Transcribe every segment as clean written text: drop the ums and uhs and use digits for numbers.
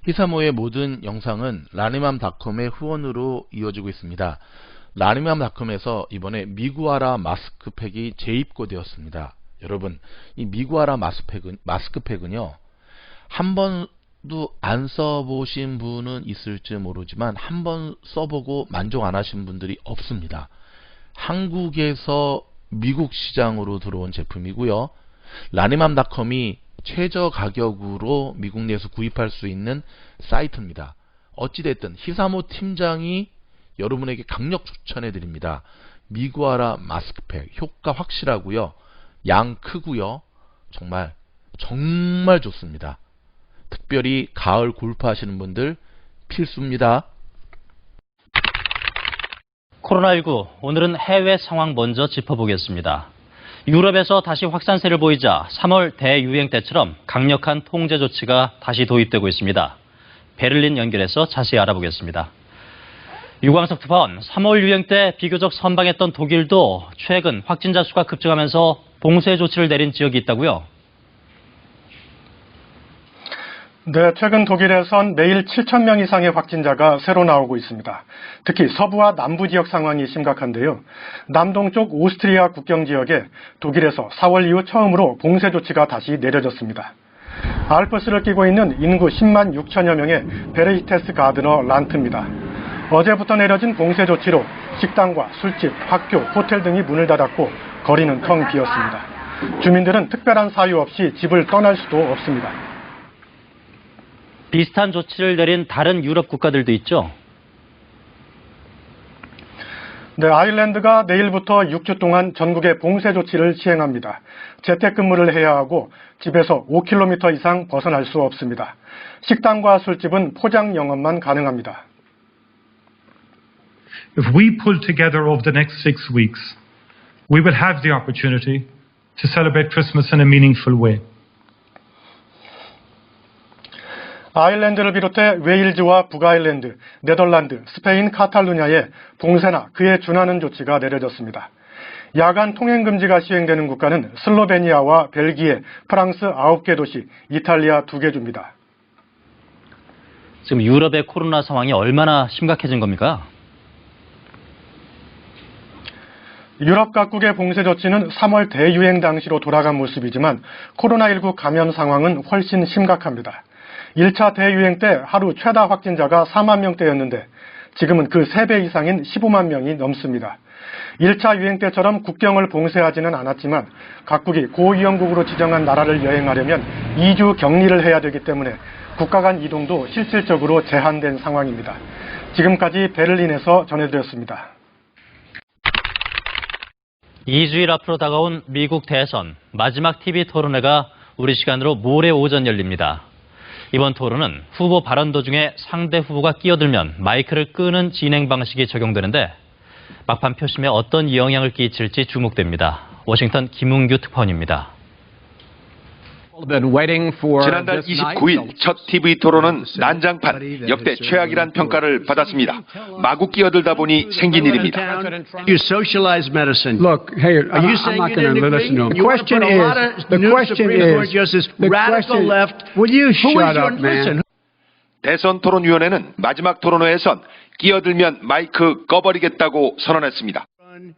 히사모의 모든 영상은 라니맘닷컴의 후원으로 이어지고 있습니다. 라니맘닷컴에서 이번에 미구아라 마스크팩이 재입고되었습니다. 여러분, 이 미구아라 마스크팩은요, 한 번도 안 써보신 분은 있을지 모르지만 한 번 써보고 만족 안 하신 분들이 없습니다. 한국에서 미국 시장으로 들어온 제품이고요. 라니맘닷컴이 최저 가격으로 미국 내에서 구입할 수 있는 사이트입니다. 어찌됐든 히사모 팀장이 여러분에게 강력 추천해 드립니다. 미구아라 마스크팩 효과 확실하고요. 양 크고요. 정말 좋습니다. 특별히 가을 골프하시는 분들 필수입니다. 코로나19, 오늘은 해외 상황 먼저 짚어보겠습니다. 유럽에서 다시 확산세를 보이자 3월 대유행 때처럼 강력한 통제 조치가 다시 도입되고 있습니다. 베를린 연결해서 자세히 알아보겠습니다. 유광석 특파원, 3월 유행 때 비교적 선방했던 독일도 최근 확진자 수가 급증하면서 봉쇄 조치를 내린 지역이 있다고요? 네, 최근 독일에선 매일 7,000명 이상의 확진자가 새로 나오고 있습니다. 특히 서부와 남부 지역 상황이 심각한데요. 남동쪽 오스트리아 국경 지역에 독일에서 4월 이후 처음으로 봉쇄 조치가 다시 내려졌습니다. 알프스를 끼고 있는 인구 10만 6천여 명의 베르히테스 가드너 란트입니다. 어제부터 내려진 봉쇄 조치로 식당과 술집, 학교, 호텔 등이 문을 닫았고 거리는 텅 비었습니다. 주민들은 특별한 사유 없이 집을 떠날 수도 없습니다. 비슷한 조치를 내린 다른 유럽 국가들도 있죠? 네, 아일랜드가 내일부터 6주 동안 전국에 봉쇄 조치를 시행합니다. 재택근무를 해야 하고 집에서 5km 이상 벗어날 수 없습니다. 식당과 술집은 포장 영업만 가능합니다. If we pull together over the next 6 weeks, we will have the opportunity to celebrate Christmas in a meaningful way. 아일랜드를 비롯해 웨일즈와 북아일랜드, 네덜란드, 스페인, 카탈루냐에 봉쇄나 그에 준하는 조치가 내려졌습니다. 야간 통행 금지가 시행되는 국가는 슬로베니아와 벨기에, 프랑스 9개 도시, 이탈리아 2개 주입니다. 지금 유럽의 코로나 상황이 얼마나 심각해진 겁니까? 유럽 각국의 봉쇄 조치는 3월 대유행 당시로 돌아간 모습이지만 코로나19 감염 상황은 훨씬 심각합니다. 1차 대유행 때 하루 최다 확진자가 4만 명대였는데 지금은 그 3배 이상인 15만 명이 넘습니다. 1차 유행 때처럼 국경을 봉쇄하지는 않았지만 각국이 고위험국으로 지정한 나라를 여행하려면 2주 격리를 해야 되기 때문에 국가 간 이동도 실질적으로 제한된 상황입니다. 지금까지 베를린에서 전해드렸습니다. 2주일 앞으로 다가온 미국 대선 마지막 TV 토론회가 우리 시간으로 모레 오전 열립니다. 이번 토론은 후보 발언 도중에 상대 후보가 끼어들면 마이크를 끄는 진행 방식이 적용되는데 막판 표심에 어떤 영향을 끼칠지 주목됩니다. 워싱턴 김웅규 특파원입니다. 지난달 29일 첫 TV 토론은 난장판, 역대 최악이란 평가를 받았습니다. 마구 끼어들다 보니 생긴 일입니다. You socialize medicine. Look, hey, are you saying I'm not going to listen to him? The question is, radical left. Will you shut up, man? 대선 토론위원회는 마지막 토론회에선 끼어들면 마이크 꺼버리겠다고 선언했습니다.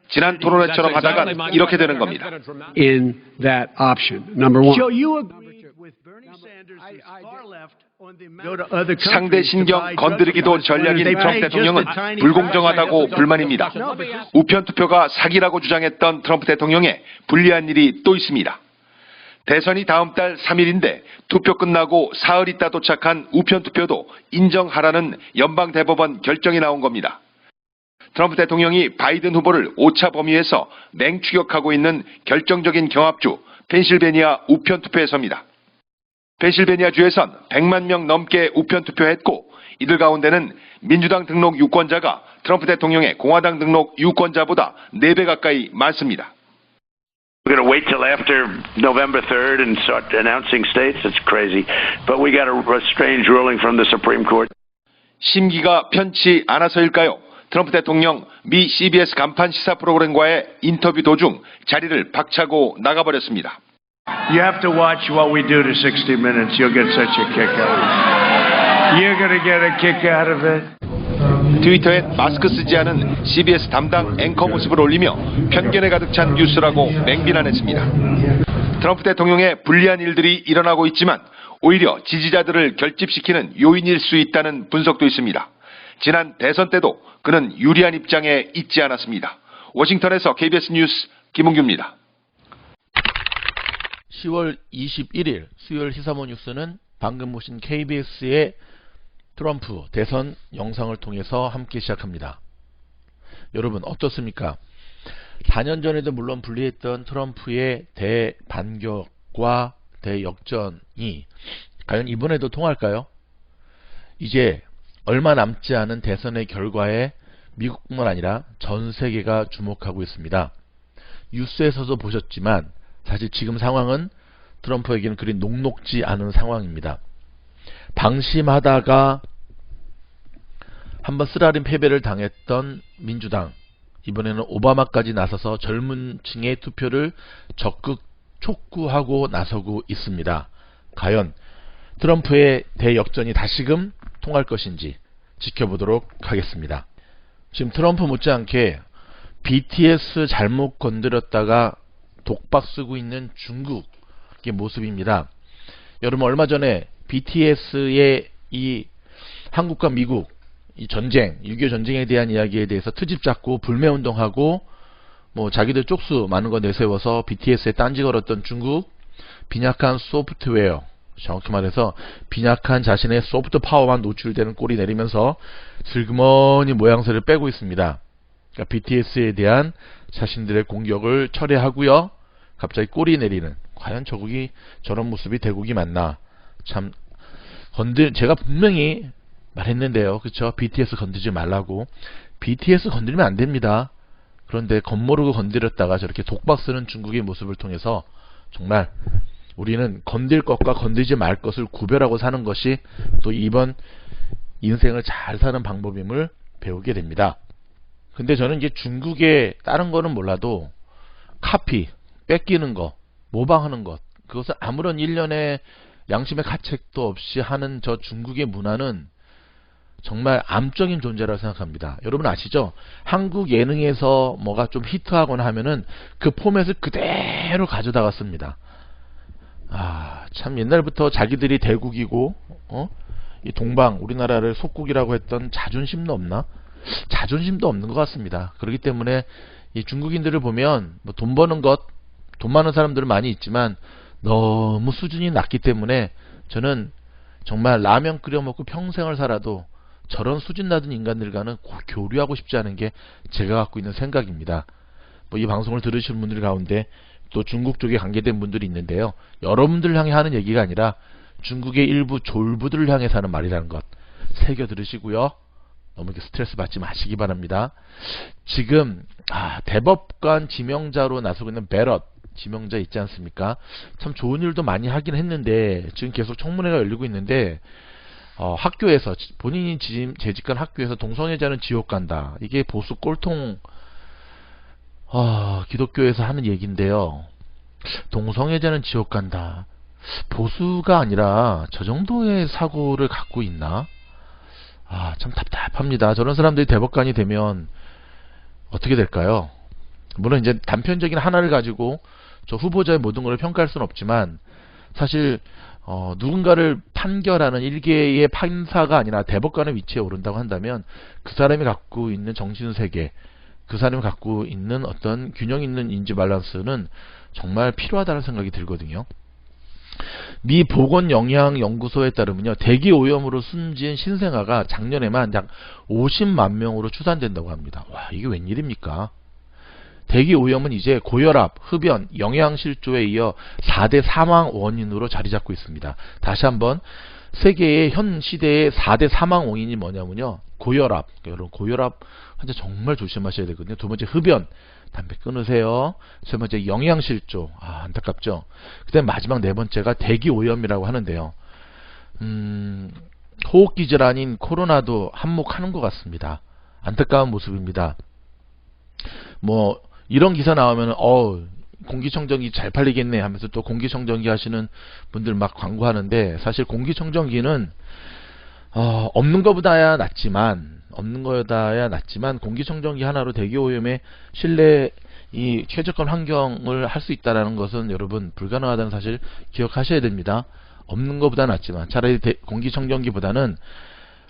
지난 토론회처럼 하다가 이렇게 되는 겁니다. In that option, number one. So you agree with Bernie Sanders' far left on the amount 상대 신경 건드리기도 전략인 트럼프 대통령은 불공정하다고 불만입니다. 우편 투표가 사기라고 주장했던 트럼프 대통령의 불리한 일이 또 있습니다. 대선이 다음 달 3일인데 투표 끝나고 사흘 있다 도착한 우편 투표도 인정하라는 연방 대법원 결정이 나온 겁니다. 트럼프 대통령이 바이든 후보를 오차 범위에서 맹추격하고 있는 결정적인 경합주 펜실베니아 우편 투표에서입니다. 펜실베니아 주에선 100만 명 넘게 우편 투표했고 이들 가운데는 민주당 등록 유권자가 트럼프 대통령의 공화당 등록 유권자보다 4배 가까이 많습니다. We're going to wait till after November 3rd and start announcing states? It's crazy. But we got a strange ruling from the Supreme Court. 심기가 편치 않아서일까요? 트럼프 대통령 미 CBS 간판 시사 프로그램과의 인터뷰 도중 자리를 박차고 나가버렸습니다. You have to watch what we do to 60 Minutes. You'll get such a kick out of it. You're gonna get a kick out of it. 트위터에 마스크 쓰지 않은 CBS 담당 앵커 모습을 올리며 편견에 가득 찬 뉴스라고 맹비난했습니다. 트럼프 대통령의 불리한 일들이 일어나고 있지만 오히려 지지자들을 결집시키는 요인일 수 있다는 분석도 있습니다. 지난 대선 때도 그는 유리한 입장에 있지 않았습니다. 워싱턴에서 KBS 뉴스 김은규입니다. 10월 21일 수요일 시사모 뉴스는 방금 보신 KBS의 트럼프 대선 영상을 통해서 함께 시작합니다. 여러분 어떻습니까? 4년 전에도 물론 불리했던 트럼프의 대반격과 대역전이 과연 이번에도 통할까요? 이제 얼마 남지 않은 대선의 결과에 미국뿐만 아니라 전 세계가 주목하고 있습니다. 뉴스에서도 보셨지만 사실 지금 상황은 트럼프에게는 그리 녹록지 않은 상황입니다. 방심하다가 한번 쓰라린 패배를 당했던 민주당, 이번에는 오바마까지 나서서 젊은 층의 투표를 적극 촉구하고 나서고 있습니다. 과연 트럼프의 대역전이 다시금 통할 것인지 지켜보도록 하겠습니다. 지금 트럼프 못지않게 BTS 잘못 건드렸다가 독박 쓰고 있는 중국의 모습입니다. 여러분 얼마 전에 BTS의 이 한국과 미국 이 전쟁, 6.25 전쟁에 대한 이야기에 대해서 트집 잡고 불매운동하고 뭐 자기들 쪽수 많은 거 내세워서 BTS에 딴지 걸었던 중국, 빈약한 소프트웨어, 정확히 말해서 빈약한 자신의 소프트 파워만 노출되는 꼴이 내리면서 슬그머니 모양새를 빼고 있습니다. 그러니까 BTS에 대한 자신들의 공격을 철회하고요. 갑자기 꼴이 내리는, 과연 저국이 저런 모습이 대국이 맞나. 참 제가 분명히 말했는데요. 그쵸? BTS 건드리지 말라고. BTS 건드리면 안 됩니다. 그런데 겉모르고 건드렸다가 저렇게 독박 쓰는 중국의 모습을 통해서 정말 우리는 건들 것과 건들지 말 것을 구별하고 사는 것이 또 이번 인생을 잘 사는 방법임을 배우게 됩니다. 근데 저는 이제 중국의 다른 거는 몰라도 카피, 뺏기는 거, 모방하는 것, 그것을 아무런 일련의 양심의 가책도 없이 하는 저 중국의 문화는 정말 암적인 존재라고 생각합니다. 여러분 아시죠? 한국 예능에서 뭐가 좀 히트하거나 하면은 그 포맷을 그대로 가져다가 씁니다. 참 옛날부터 자기들이 대국이고 이 동방 우리나라를 속국이라고 했던 자존심도 없나? 자존심도 없는 것 같습니다. 그렇기 때문에 이 중국인들을 보면 뭐 돈 버는 것, 돈 많은 사람들은 많이 있지만 너무 수준이 낮기 때문에 저는 정말 라면 끓여 먹고 평생을 살아도 저런 수준 낮은 인간들과는 교류하고 싶지 않은 게 제가 갖고 있는 생각입니다. 뭐 이 방송을 들으시는 분들 가운데 또 중국 쪽에 관계된 분들이 있는데요. 여러분들 향해 하는 얘기가 아니라 중국의 일부 졸부들을 향해서 하는 말이라는 것 새겨 들으시고요. 너무 스트레스 받지 마시기 바랍니다. 지금 대법관 지명자로 나서고 있는 베럿 지명자 있지 않습니까? 참 좋은 일도 많이 하긴 했는데 지금 계속 청문회가 열리고 있는데 학교에서 본인이 재직한 학교에서 동성애자는 지옥 간다. 이게 보수 꼴통 기독교에서 하는 얘기인데요. 동성애자는 지옥 간다. 보수가 아니라 저 정도의 사고를 갖고 있나? 참 답답합니다. 저런 사람들이 대법관이 되면 어떻게 될까요? 물론 이제 단편적인 하나를 가지고 저 후보자의 모든 걸 평가할 수는 없지만 사실 누군가를 판결하는 일개의 판사가 아니라 대법관의 위치에 오른다고 한다면 그 사람이 갖고 있는 정신세계, 그 사람이 갖고 있는 어떤 균형 있는 인지 밸런스는 정말 필요하다는 생각이 들거든요. 미 보건영양연구소에 따르면요, 대기 오염으로 숨진 신생아가 작년에만 약 50만 명으로 추산된다고 합니다. 와, 이게 웬일입니까? 대기 오염은 이제 고혈압, 흡연, 영양실조에 이어 4대 사망 원인으로 자리 잡고 있습니다. 다시 한번 세계의 현 시대의 4대 사망 원인이 뭐냐면요, 고혈압, 여러분 고혈압 환자 정말 조심하셔야 되거든요. 두 번째 흡연, 담배 끊으세요. 세 번째 영양실조, 안타깝죠. 그 다음에 마지막 네 번째가 대기 오염이라고 하는데요. 호흡기 질환인 코로나도 한몫하는 것 같습니다. 안타까운 모습입니다. 뭐 이런 기사 나오면 공기청정기 잘 팔리겠네 하면서 또 공기청정기 하시는 분들 막 광고하는데, 사실 공기청정기는 없는 것보다야 낫지만 공기청정기 하나로 대기오염의 실내 이 최적화 환경을 할 수 있다는 것은 여러분 불가능하다는 사실 기억하셔야 됩니다. 없는 것보다 낫지만 차라리 공기청정기보다는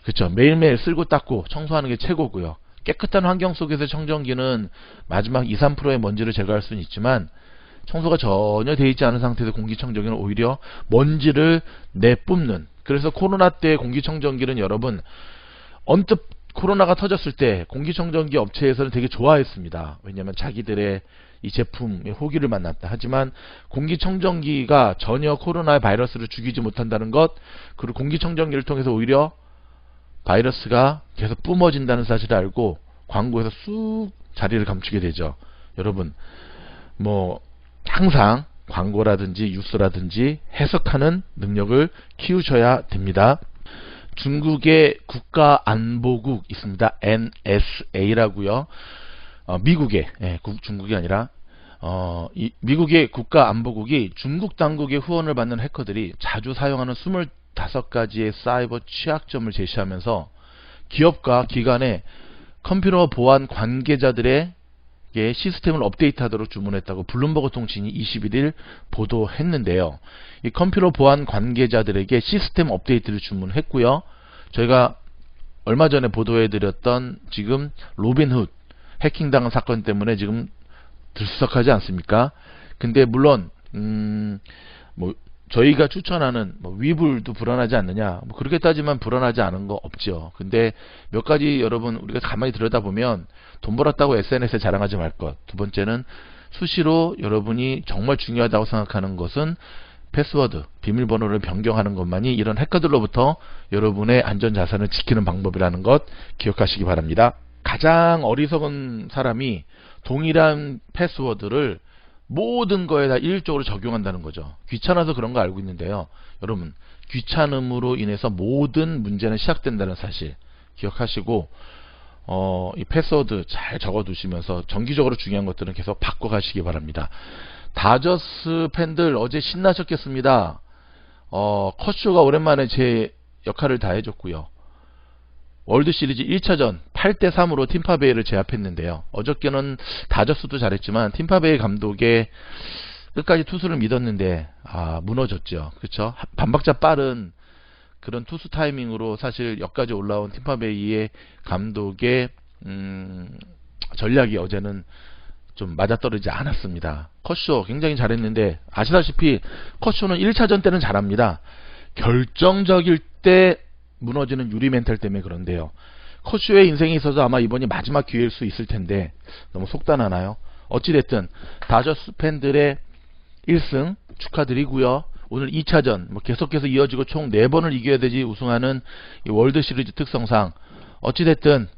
그렇죠. 매일매일 쓸고 닦고 청소하는 게 최고고요. 깨끗한 환경 속에서 청정기는 마지막 2, 3%의 먼지를 제거할 수는 있지만 청소가 전혀 되어 있지 않은 상태에서 공기청정기는 오히려 먼지를 내뿜는, 그래서 코로나 때 공기청정기는 여러분 언뜻 코로나가 터졌을 때 공기청정기 업체에서는 되게 좋아했습니다. 왜냐하면 자기들의 이 제품의 호기를 만났다. 하지만 공기청정기가 전혀 코로나 바이러스를 죽이지 못한다는 것, 그리고 공기청정기를 통해서 오히려 바이러스가 계속 뿜어진다는 사실을 알고 광고에서 쑥 자리를 감추게 되죠. 여러분 항상 광고라든지 뉴스라든지 해석하는 능력을 키우셔야 됩니다. 중국의 국가안보국 있습니다. NSA라고요. 미국의 중국이 아니라 미국의 국가안보국이 중국 당국의 후원을 받는 해커들이 자주 사용하는 25가지의 사이버 취약점을 제시하면서 기업과 기관의 컴퓨터 보안 관계자들의 시스템을 업데이트하도록 주문했다고 블룸버그 통신이 21일 보도했는데요. 이 컴퓨터 보안 관계자들에게 시스템 업데이트를 주문했고요. 저희가 얼마 전에 보도해드렸던 지금 로빈훗 해킹당한 사건 때문에 지금 들썩하지 않습니까? 근데 물론 저희가 추천하는 위불도 불안하지 않느냐, 그렇게 따지면 불안하지 않은 거 없죠. 근데 몇 가지 여러분 우리가 가만히 들여다보면 돈 벌었다고 SNS에 자랑하지 말 것. 두 번째는 수시로 여러분이 정말 중요하다고 생각하는 것은 패스워드, 비밀번호를 변경하는 것만이 이런 해커들로부터 여러분의 안전자산을 지키는 방법이라는 것 기억하시기 바랍니다. 가장 어리석은 사람이 동일한 패스워드를 모든 거에다 일률적으로 적용한다는 거죠. 귀찮아서 그런 거 알고 있는데요. 여러분 귀찮음으로 인해서 모든 문제는 시작된다는 사실 기억하시고 이 패스워드 잘 적어 두시면서 정기적으로 중요한 것들은 계속 바꿔 가시기 바랍니다. 다저스 팬들 어제 신나셨겠습니다. 컷쇼가 오랜만에 제 역할을 다 해줬고요. 월드시리즈 1차전 8대3으로 팀파베이를 제압했는데요. 어저께는 다저스도 잘했지만 팀파베이 감독의 끝까지 투수를 믿었는데 무너졌죠. 그렇죠? 반박자 빠른 그런 투수 타이밍으로 사실 여기까지 올라온 팀파베이의 감독의 전략이 어제는 좀 맞아떨어지지 않았습니다. 컷쇼 굉장히 잘했는데 아시다시피 컷쇼는 1차전 때는 잘합니다. 결정적일 때 무너지는 유리 멘탈 때문에 그런데요. 컷쇼의 인생에 있어서 아마 이번이 마지막 기회일 수 있을 텐데 너무 속단하나요? 어찌됐든 다저스 팬들의 1승 축하드리고요. 오늘 2차전 계속해서 이어지고 총 4번을 이겨야 되지 우승하는 이 월드시리즈 특성상 어찌됐든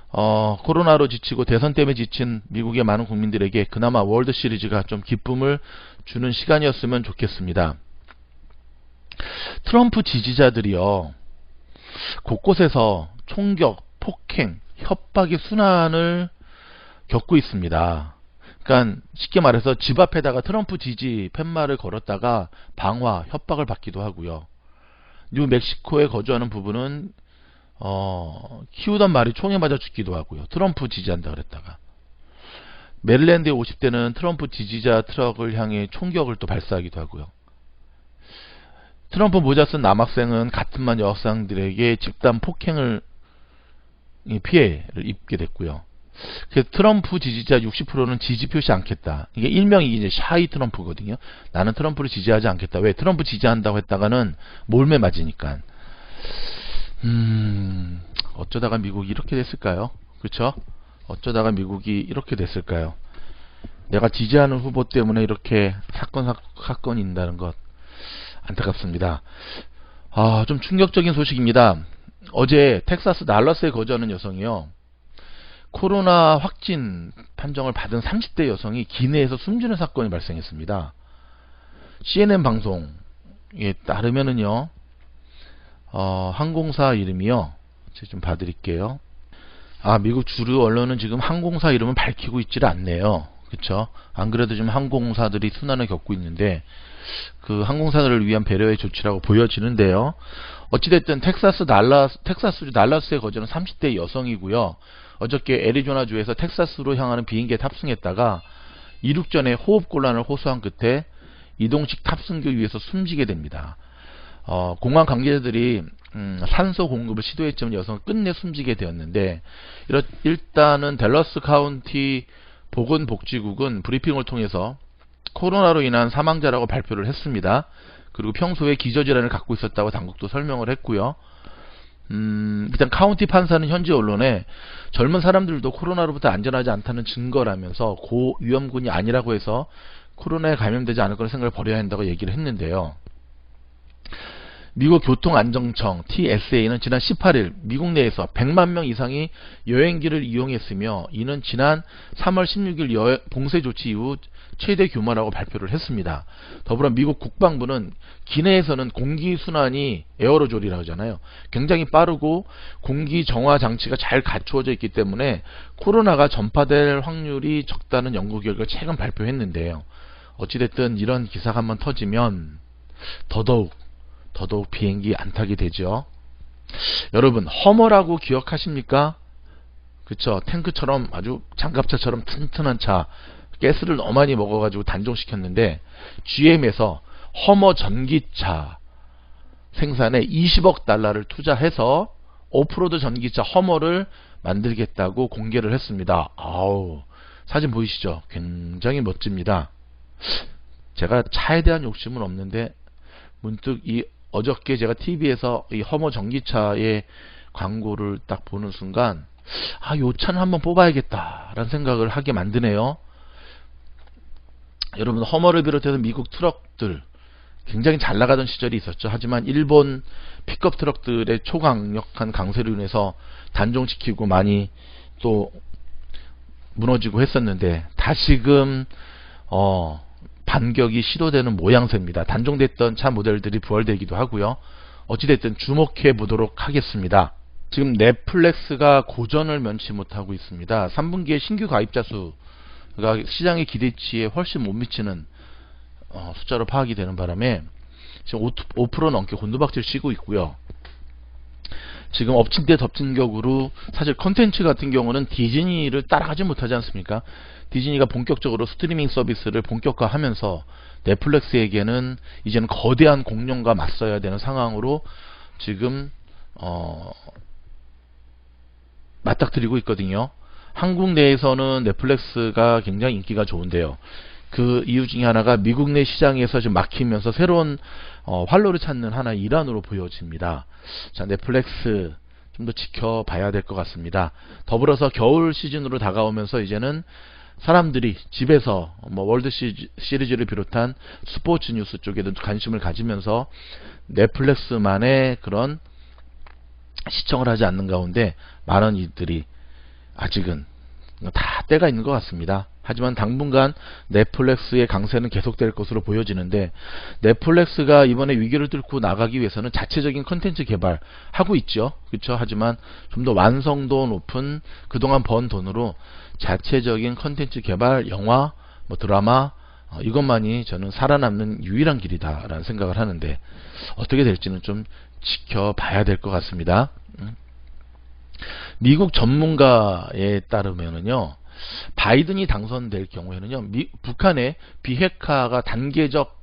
코로나로 지치고 대선 때문에 지친 미국의 많은 국민들에게 그나마 월드시리즈가 좀 기쁨을 주는 시간이었으면 좋겠습니다. 트럼프 지지자들이요, 곳곳에서 총격, 폭행, 협박의 순환을 겪고 있습니다. 그러니까 쉽게 말해서 집 앞에다가 트럼프 지지 팻말을 걸었다가 방화, 협박을 받기도 하고요. 뉴멕시코에 거주하는 부부는 키우던 말이 총에 맞아 죽기도 하고요. 트럼프 지지한다 그랬다가. 메릴랜드의 50대는 트럼프 지지자 트럭을 향해 총격을 또 발사하기도 하고요. 트럼프 모자 쓴 남학생은 같은 반 여학생들에게 집단 폭행을 피해를 입게 됐고요. 그래서 트럼프 지지자 60%는 지지 표시 않겠다. 이게 일명이 이제 샤이 트럼프거든요. 나는 트럼프를 지지하지 않겠다. 왜? 트럼프 지지한다고 했다가는 몰매 맞으니까. 어쩌다가 미국이 이렇게 됐을까요? 그렇죠? 어쩌다가 미국이 이렇게 됐을까요? 내가 지지하는 후보 때문에 이렇게 사건이 있다는 것 안타깝습니다. 좀 충격적인 소식입니다. 어제 텍사스 달러스에 거주하는 여성이요, 코로나 확진 판정을 받은 30대 여성이 기내에서 숨지는 사건이 발생했습니다. CNN 방송에 따르면은요, 항공사 이름이요, 제가 좀 봐드릴게요. 미국 주류 언론은 지금 항공사 이름을 밝히고 있지를 않네요. 그쵸? 안 그래도 지금 항공사들이 순환을 겪고 있는데 그 항공사들을 위한 배려의 조치라고 보여지는데요. 어찌됐든 텍사스주 달라스에 거주하는 30대 여성이고요. 어저께 애리조나주에서 텍사스로 향하는 비행기에 탑승했다가 이륙 전에 호흡곤란을 호소한 끝에 이동식 탑승기 위에서 숨지게 됩니다. 공항 관계자들이 산소 공급을 시도했지만 여성은 끝내 숨지게 되었는데, 일단은 댈러스 카운티 보건복지국은 브리핑을 통해서 코로나로 인한 사망자라고 발표를 했습니다. 그리고 평소에 기저질환을 갖고 있었다고 당국도 설명을 했고요. 일단 카운티 판사는 현지 언론에 젊은 사람들도 코로나로부터 안전하지 않다는 증거라면서 고위험군이 아니라고 해서 코로나에 감염되지 않을 거라 생각을 버려야 한다고 얘기를 했는데요. 미국 교통안전청 TSA는 지난 18일 미국 내에서 100만 명 이상이 여행기를 이용했으며 이는 지난 3월 16일 봉쇄 조치 이후 최대 규모라고 발표를 했습니다. 더불어 미국 국방부는 기내에서는 공기순환이 에어로졸이라고 하잖아요. 굉장히 빠르고 공기 정화 장치가 잘 갖추어져 있기 때문에 코로나가 전파될 확률이 적다는 연구 결과를 최근 발표했는데요. 어찌됐든 이런 기사가 한번 터지면 더더욱 비행기 안 타게 되죠. 여러분, 허머라고 기억하십니까? 그쵸? 탱크처럼 아주 장갑차처럼 튼튼한 차, 가스를 너무 많이 먹어가지고 단종시켰는데 GM에서 허머 전기차 생산에 20억 달러를 투자해서 오프로드 전기차 허머를 만들겠다고 공개를 했습니다. 아우, 사진 보이시죠? 굉장히 멋집니다. 제가 차에 대한 욕심은 없는데 문득 어저께 제가 TV에서 이 허머 전기차의 광고를 딱 보는 순간 요 차는 한번 뽑아야겠다라는 생각을 하게 만드네요. 여러분, 허머를 비롯해서 미국 트럭들 굉장히 잘 나가던 시절이 있었죠. 하지만 일본 픽업 트럭들의 초강력한 강세로 인해서 단종시키고 많이 또 무너지고 했었는데 다시금 반격이 시도되는 모양새입니다. 단종됐던 차 모델들이 부활되기도 하고요. 어찌됐든 주목해 보도록 하겠습니다. 지금 넷플릭스가 고전을 면치 못하고 있습니다. 3분기에 신규 가입자 수가 시장의 기대치에 훨씬 못 미치는 숫자로 파악이 되는 바람에 지금 5% 넘게 곤두박질 치고 있고요. 지금 엎친 데 덮친 격으로 사실 컨텐츠 같은 경우는 디즈니를 따라가지 못하지 않습니까? 디즈니가 본격적으로 스트리밍 서비스를 본격화하면서 넷플릭스에게는 이제는 거대한 공룡과 맞서야 되는 상황으로 지금 맞닥뜨리고 있거든요. 한국 내에서는 넷플릭스가 굉장히 인기가 좋은데요. 그 이유 중에 하나가 미국 내 시장에서 지금 막히면서 새로운 활로를 찾는 하나의 일환으로 보여집니다. 자, 넷플릭스 좀 더 지켜봐야 될 것 같습니다. 더불어서 겨울 시즌으로 다가오면서 이제는 사람들이 집에서 월드 시리즈를 비롯한 스포츠 뉴스 쪽에도 관심을 가지면서 넷플릭스만의 그런 시청을 하지 않는 가운데 많은 이들이 아직은 다 때가 있는 것 같습니다. 하지만 당분간 넷플릭스의 강세는 계속될 것으로 보여지는데, 넷플릭스가 이번에 위기를 뚫고 나가기 위해서는 자체적인 컨텐츠 개발하고 있죠. 그렇죠? 하지만 좀 더 완성도 높은 그동안 번 돈으로 자체적인 컨텐츠 개발, 영화, 드라마, 이것만이 저는 살아남는 유일한 길이다라는 생각을 하는데 어떻게 될지는 좀 지켜봐야 될 것 같습니다. 미국 전문가에 따르면은요, 바이든이 당선될 경우에는요, 북한의 비핵화가 단계적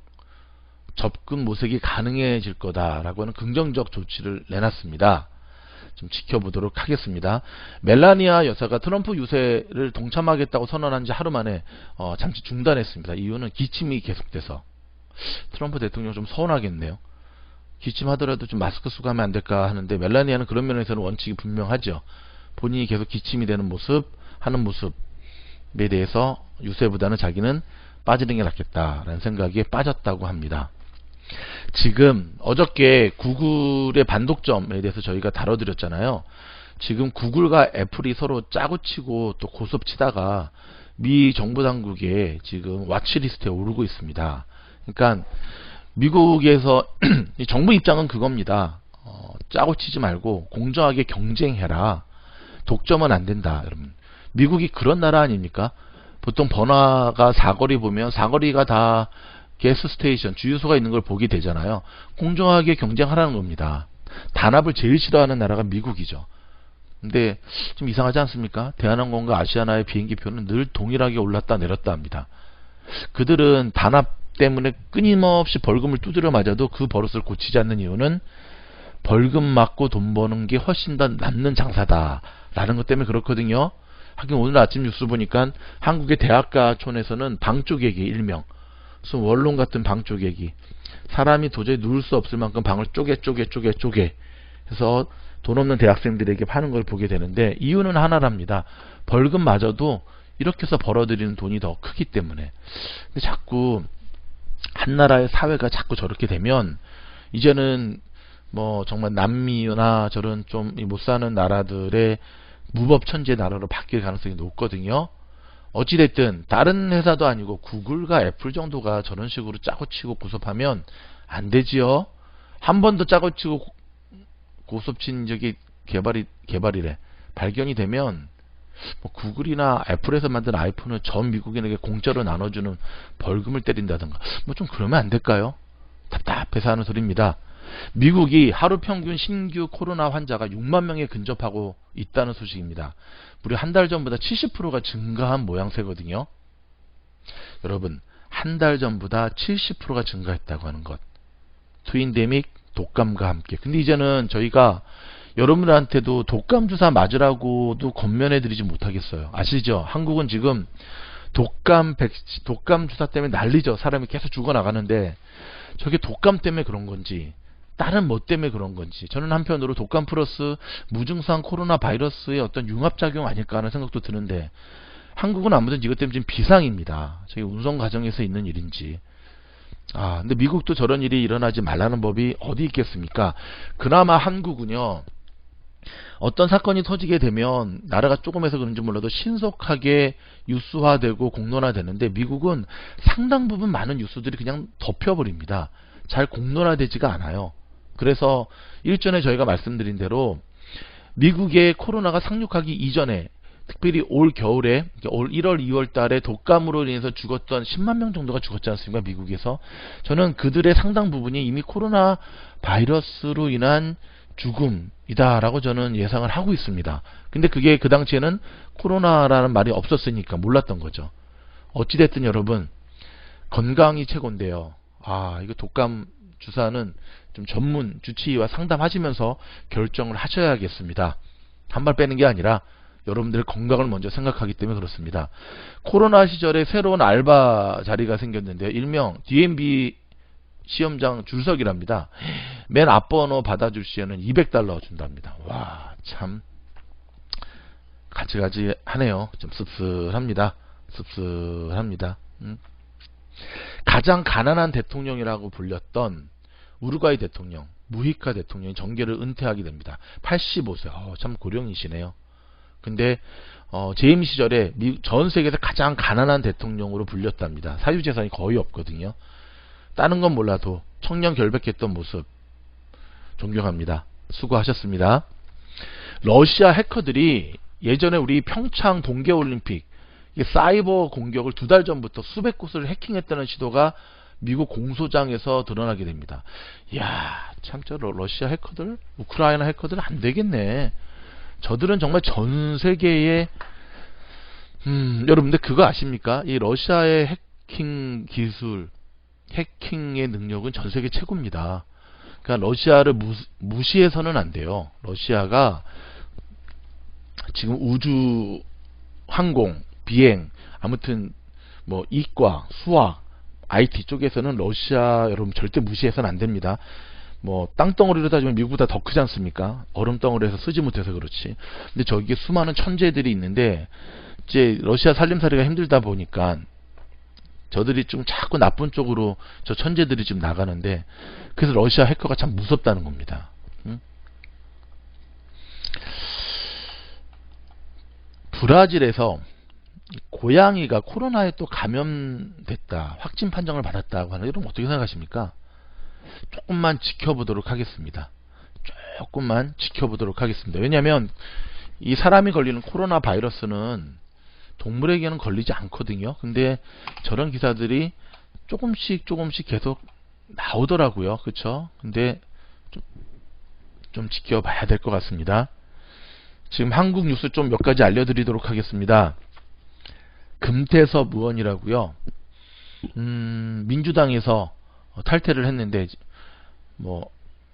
접근 모색이 가능해질 거다라고 하는 긍정적 조치를 내놨습니다. 좀 지켜보도록 하겠습니다. 멜라니아 여사가 트럼프 유세를 동참하겠다고 선언한 지 하루 만에 잠시 중단했습니다. 이유는 기침이 계속돼서. 트럼프 대통령 좀 서운하겠네요. 기침하더라도 좀 마스크 쓰고 하면 안 될까 하는데, 멜라니아는 그런 면에서는 원칙이 분명하죠. 본인이 계속 기침이 되는 하는 모습에 대해서 유세보다는 자기는 빠지는 게 낫겠다라는 생각에 빠졌다고 합니다. 지금 어저께 구글의 반독점에 대해서 저희가 다뤄드렸잖아요. 지금 구글과 애플이 서로 짜고 치고 또 고섭 치다가 미 정부 당국에 지금 와치리스트에 오르고 있습니다. 그러니까 미국에서 정부 입장은 그겁니다. 짜고 치지 말고 공정하게 경쟁해라. 독점은 안 된다. 여러분, 미국이 그런 나라 아닙니까? 보통 번화가 사거리 보면 사거리가 다 게스 스테이션, 주유소가 있는 걸 보게 되잖아요. 공정하게 경쟁하라는 겁니다. 단합을 제일 싫어하는 나라가 미국이죠. 근데 좀 이상하지 않습니까? 대한항공과 아시아나의 비행기표는 늘 동일하게 올랐다 내렸다 합니다. 그들은 단합 때문에 끊임없이 벌금을 두드려 맞아도 그 버릇을 고치지 않는 이유는 벌금 맞고 돈 버는 게 훨씬 더 남는 장사다라는 것 때문에 그렇거든요. 하긴 오늘 아침 뉴스 보니까 한국의 대학가촌에서는 방쪼개기 일명, 무슨 원룸 같은 방쪼개기, 사람이 도저히 누울 수 없을 만큼 방을 쪼개 해서 돈 없는 대학생들에게 파는 걸 보게 되는데, 이유는 하나랍니다. 벌금 맞아도 이렇게 해서 벌어들이는 돈이 더 크기 때문에. 근데 자꾸 한 나라의 사회가 자꾸 저렇게 되면 이제는 뭐 정말 남미나 저런 좀 못 사는 나라들의 무법천지의 나라로 바뀔 가능성이 높거든요. 어찌됐든 다른 회사도 아니고 구글과 애플 정도가 저런 식으로 짜고치고 고섭하면 안 되지요. 한 번 더 짜고치고 고섭친 적이 발견이 되면 뭐 구글이나 애플에서 만든 아이폰을 전 미국인에게 공짜로 나눠주는 벌금을 때린다든가 뭐 좀 그러면 안 될까요? 답답해서 하는 소리입니다. 미국이 하루 평균 신규 코로나 환자가 6만 명에 근접하고 있다는 소식입니다. 무려 한 달 전보다 70%가 증가한 모양새거든요. 여러분, 한 달 전보다 70%가 증가했다고 하는 것. 트윈데믹, 독감과 함께. 근데 이제는 저희가 여러분들한테도 독감 주사 맞으라고도 권면해드리지 못하겠어요. 아시죠? 한국은 지금 독감 주사 때문에 난리죠. 사람이 계속 죽어나가는데 저게 독감 때문에 그런 건지 다른 뭐 때문에 그런 건지, 저는 한편으로 독감 플러스 무증상 코로나 바이러스의 어떤 융합작용 아닐까 하는 생각도 드는데, 한국은 아무튼 이것 때문에 지금 비상입니다. 저희 운송 과정에서 있는 일인지. 근데 미국도 저런 일이 일어나지 말라는 법이 어디 있겠습니까? 그나마 한국은요, 어떤 사건이 터지게 되면 나라가 조금해서 그런지 몰라도 신속하게 뉴스화되고 공론화되는데, 미국은 상당 부분 많은 뉴스들이 그냥 덮여버립니다. 잘 공론화되지가 않아요. 그래서 일전에 저희가 말씀드린 대로 미국의 코로나가 상륙하기 이전에, 특별히 올 겨울에, 올 1월 2월 달에 독감으로 인해서 죽었던 10만 명 정도가 죽었지 않습니까? 미국에서. 저는 그들의 상당 부분이 이미 코로나 바이러스로 인한 죽음이다라고 저는 예상을 하고 있습니다. 근데 그게 그 당시에는 코로나라는 말이 없었으니까 몰랐던 거죠. 어찌됐든 여러분, 건강이 최고인데요. 이거 독감 주사는 좀 전문 주치의와 상담하시면서 결정을 하셔야겠습니다. 한 발 빼는 게 아니라 여러분들의 건강을 먼저 생각하기 때문에 그렇습니다. 코로나 시절에 새로운 알바 자리가 생겼는데요. 일명 DMB 시험장 줄서기랍니다. 맨 앞번호 받아줄 시에는 $200 준답니다. 와, 참 가지가지 하네요. 좀 씁쓸합니다. 가장 가난한 대통령이라고 불렸던 우루과이 대통령, 무히카 대통령이 정계를 은퇴하게 됩니다. 85세. 참 고령이시네요. 근데 재임 시절에 전 세계에서 가장 가난한 대통령으로 불렸답니다. 사유재산이 거의 없거든요. 다른 건 몰라도 청년 결백했던 모습 존경합니다. 수고하셨습니다. 러시아 해커들이 예전에 우리 평창 동계올림픽 사이버 공격을 2달 전부터 수백 곳을 해킹했다는 시도가 미국 공소장에서 드러나게 됩니다. 이야, 참 저 러시아 해커들, 우크라이나 해커들 안 되겠네. 저들은 정말 전 세계에 여러분들 그거 아십니까? 이 러시아의 해킹 기술, 해킹의 능력은 전 세계 최고입니다. 그러니까 러시아를 무시해서는 안 돼요. 러시아가 지금 우주, 항공, 비행, 아무튼 뭐 이과, 수학, IT 쪽에서는 러시아 여러분 절대 무시해서는 안 됩니다. 뭐 땅덩어리로 따지면 미국보다 더 크지 않습니까? 얼음덩어리에서 쓰지 못해서 그렇지. 근데 저기에 수많은 천재들이 있는데 이제 러시아 살림살이가 힘들다 보니까 저들이 좀 자꾸 나쁜 쪽으로 저 천재들이 지금 나가는데, 그래서 러시아 해커가 참 무섭다는 겁니다. 브라질에서 고양이가 코로나에 또 감염됐다, 확진 판정을 받았다고 하는, 이런 어떻게 생각하십니까? 조금만 지켜보도록 하겠습니다. 왜냐하면 이 사람이 걸리는 코로나 바이러스는 동물에게는 걸리지 않거든요. 근데 저런 기사들이 조금씩 계속 나오더라고요. 그쵸? 근데 좀 지켜봐야 될 것 같습니다. 지금 한국 뉴스 좀 몇 가지 알려드리도록 하겠습니다. 금태섭 의원이라고요. 민주당에서 탈퇴를 했는데 뭐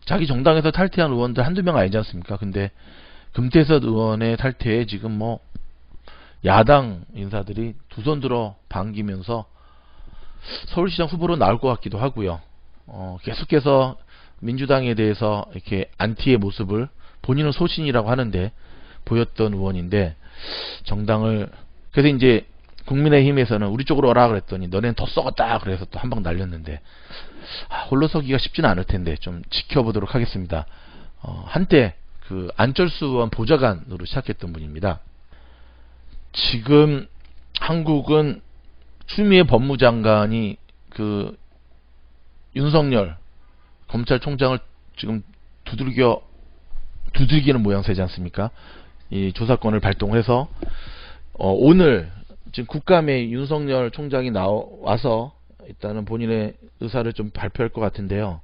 자기 정당에서 탈퇴한 의원들 한두 명 아니지 않습니까? 근데 금태섭 의원의 탈퇴에 지금 뭐 야당 인사들이 두 손 들어 반기면서 서울시장 후보로 나올 것 같기도 하고요. 계속해서 민주당에 대해서 이렇게 안티의 모습을 본인은 소신이라고 하는데 보였던 의원인데 정당을 그래서 이제 국민의힘에서는 우리 쪽으로 오라 그랬더니 너네는 더 썩었다 그래서 또 한 방 날렸는데 홀로 서기가 쉽지는 않을 텐데 좀 지켜보도록 하겠습니다. 한때 그 안철수 의원 보좌관으로 시작했던 분입니다. 지금 한국은 추미애 법무장관이 그 윤석열 검찰총장을 지금 두들기는 모양새지 않습니까? 이 조사권을 발동해서 오늘 지금 국감에 윤석열 총장이 와서 일단은 본인의 의사를 좀 발표할 것 같은데요.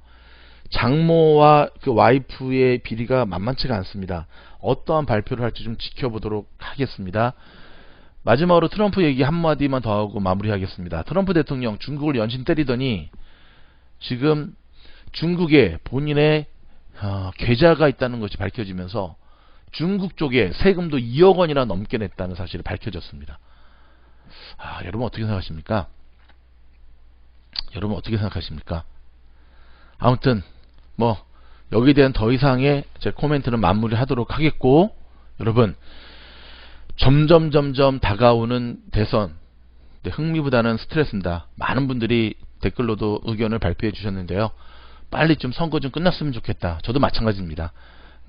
장모와 그 와이프의 비리가 만만치가 않습니다. 어떠한 발표를 할지 좀 지켜보도록 하겠습니다. 마지막으로 트럼프 얘기 한마디만 더 하고 마무리하겠습니다. 트럼프 대통령 중국을 연신 때리더니 지금 중국에 본인의 계좌가 있다는 것이 밝혀지면서 중국 쪽에 세금도 2억 원이나 넘게 냈다는 사실이 밝혀졌습니다. 여러분 어떻게 생각하십니까? 아무튼 뭐 여기에 대한 더 이상의 제 코멘트는 마무리하도록 하겠고, 여러분 점점 다가오는 대선, 흥미보다는 스트레스입니다. 많은 분들이 댓글로도 의견을 발표해 주셨는데요. 빨리 좀 선거 좀 끝났으면 좋겠다. 저도 마찬가지입니다.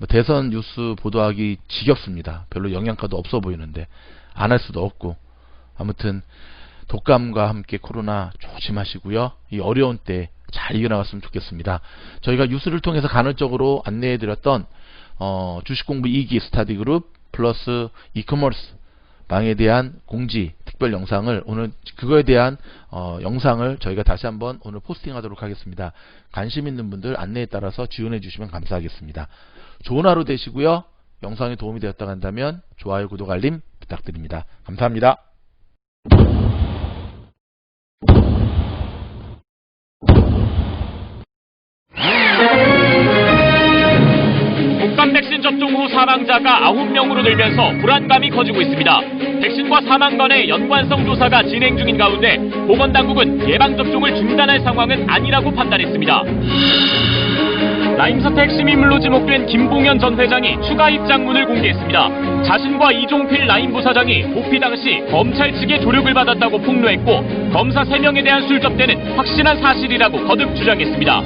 대선 뉴스 보도하기 지겹습니다. 별로 영양가도 없어 보이는데 안 할 수도 없고. 아무튼 독감과 함께 코로나 조심하시고요. 이 어려운 때 잘 이겨나갔으면 좋겠습니다. 저희가 뉴스를 통해서 간헐적으로 안내해드렸던 주식공부 2기 스타디그룹 플러스 이커머스 방에 대한 공지 특별 영상을 오늘 그거에 대한 영상을 저희가 다시 한번 오늘 포스팅하도록 하겠습니다. 관심 있는 분들 안내에 따라서 지원해 주시면 감사하겠습니다. 좋은 하루 되시고요. 영상이 도움이 되었다고 한다면 좋아요, 구독, 알림 부탁드립니다. 감사합니다. 독감 백신 접종 후 사망자가 9명으로 늘면서 불안감이 커지고 있습니다. 백신과 사망 간의 연관성 조사가 진행 중인 가운데 보건당국은 예방접종을 중단할 상황은 아니라고 판단했습니다. 라임 사태 핵심 인물로 지목된 김봉현 전 회장이 추가 입장문을 공개했습니다. 자신과 이종필 라임 부사장이 복피 당시 검찰 측의 조력을 받았다고 폭로했고, 검사 3명에 대한 술접대는 확신한 사실이라고 거듭 주장했습니다.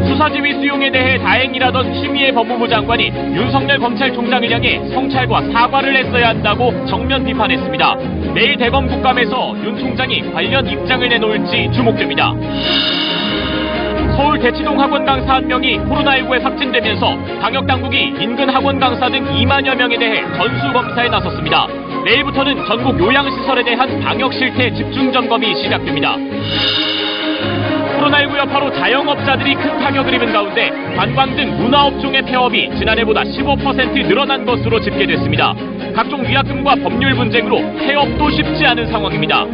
수사지휘 수용에 대해 다행이라던 추미애 법무부 장관이 윤석열 검찰총장을 향해 성찰과 사과를 했어야 한다고 정면 비판했습니다. 내일 대검 국감에서 윤 총장이 관련 입장을 내놓을지 주목됩니다. 서울 대치동 학원 강사 1명이 코로나19에 확진되면서 방역당국이 인근 학원 강사 등 2만여 명에 대해 전수검사에 나섰습니다. 내일부터는 전국 요양시설에 대한 방역 실태 집중 점검이 시작됩니다. 코로나19 여파로 자영업자들이 큰 타격을 입은 가운데 관광 등 문화업종의 폐업이 지난해보다 15% 늘어난 것으로 집계됐습니다. 각종 위약금과 법률 분쟁으로 폐업도 쉽지 않은 상황입니다.